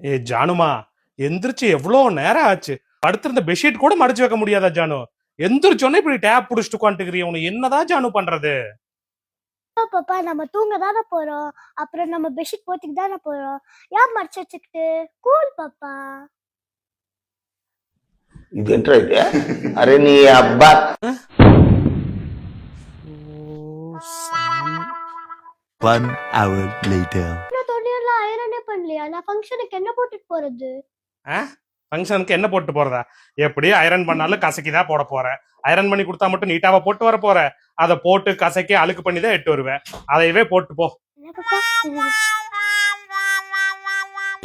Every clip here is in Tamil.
ஏ ஜானுமா, எந்திரிச்சு எவ்வளவு நேரம் ஆச்சு. படுத்திருந்த பெட்ஷீட் கூட மடிச்சு வைக்க முடியாதா ஜானு? எந்திரிச்சோன்னே இப்படி டேப் புடிச்சிட்டு உட்காந்துக்கிறீ. உனக்கு என்னதான் ஜானு பண்றது? பாப்பா நம்ம தூங்க தானே போறோம், அப்புறம் நம்ம பெட்ஷீட் போத்திட்டு தானே போறோம், ஏன் மடிச்சு வச்சுக்கிட்டு? கூல் பாப்பா. இது என்ன இது? அரே நீ அப்பா. One hour later. நான் துணியெல்லாம் ஐரனே பண்ணலையா? நான் ஃபங்க்ஷனுக்கு என்ன போட்டுட்டு போறது? ஃபங்க்ஷனுக்கு என்ன போட்டு போறதா? எப்படி ஐரன் பண்ணாலும் கசக்கிதான் போட போற. ஐரன் பண்ணி கொடுத்தா மட்டும் நீட்டாவா போட்டு வர போற? அதை போட்டு கசக்கி அழுக்கு பண்ணி தான் எட்டு வருவேன். அதையவே போட்டு போ.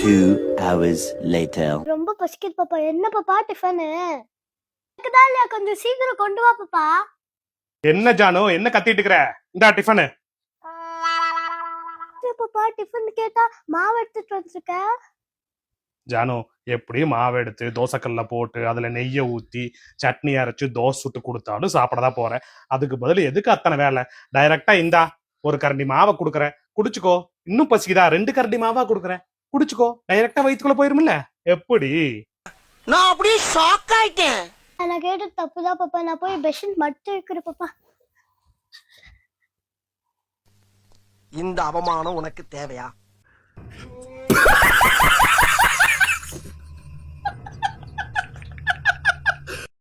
2 hours later. ரொம்ப பசிக்குது பாப்பா. என்ன பாப்பா டிஃபனு? இருக்குதா இல்லையா? கொஞ்சம் சீக்கிரம் கொண்டு வா பாப்பா. என்ன ஜானு, என்ன கத்திட்டு இருக்கிற? இந்தா டிஃபனு. பாப்பா டிஃபன் கேட்டா மாவு எடுத்துட்டு வந்துருக்க. ஜானு, எப்படி மாவு எடுத்து தோசைக்கல்ல போட்டு அதுல நெய்யை ஊத்தி சட்னி அரைச்சு தோசை சுட்டு கொடுத்தாலும் சாப்பிடதான் போறேன். அதுக்கு பதில் எதுக்கு அத்தனை வேலை? டைரக்டா இந்தா ஒரு கரண்டி மாவை குடுக்கறேன், குடிச்சுக்கோ. இன்னும் பசிக்குதா? 2 கரண்டி மாவா குடுக்கறேன், குடிச்சுக்கோ. டைரக்டா வயிற்றுக்குள்ள போயிருமில்ல. எப்படி? நான் அப்படியே ஷாக் ஆயிட்டேன். நான் கேட்டது தப்புதான் பாப்பா. நான் போய் பெட்ஷீட் மடிச்சு வைக்கிறேன் பாப்பா. இந்த அவமானம் உனக்கு தேவையா?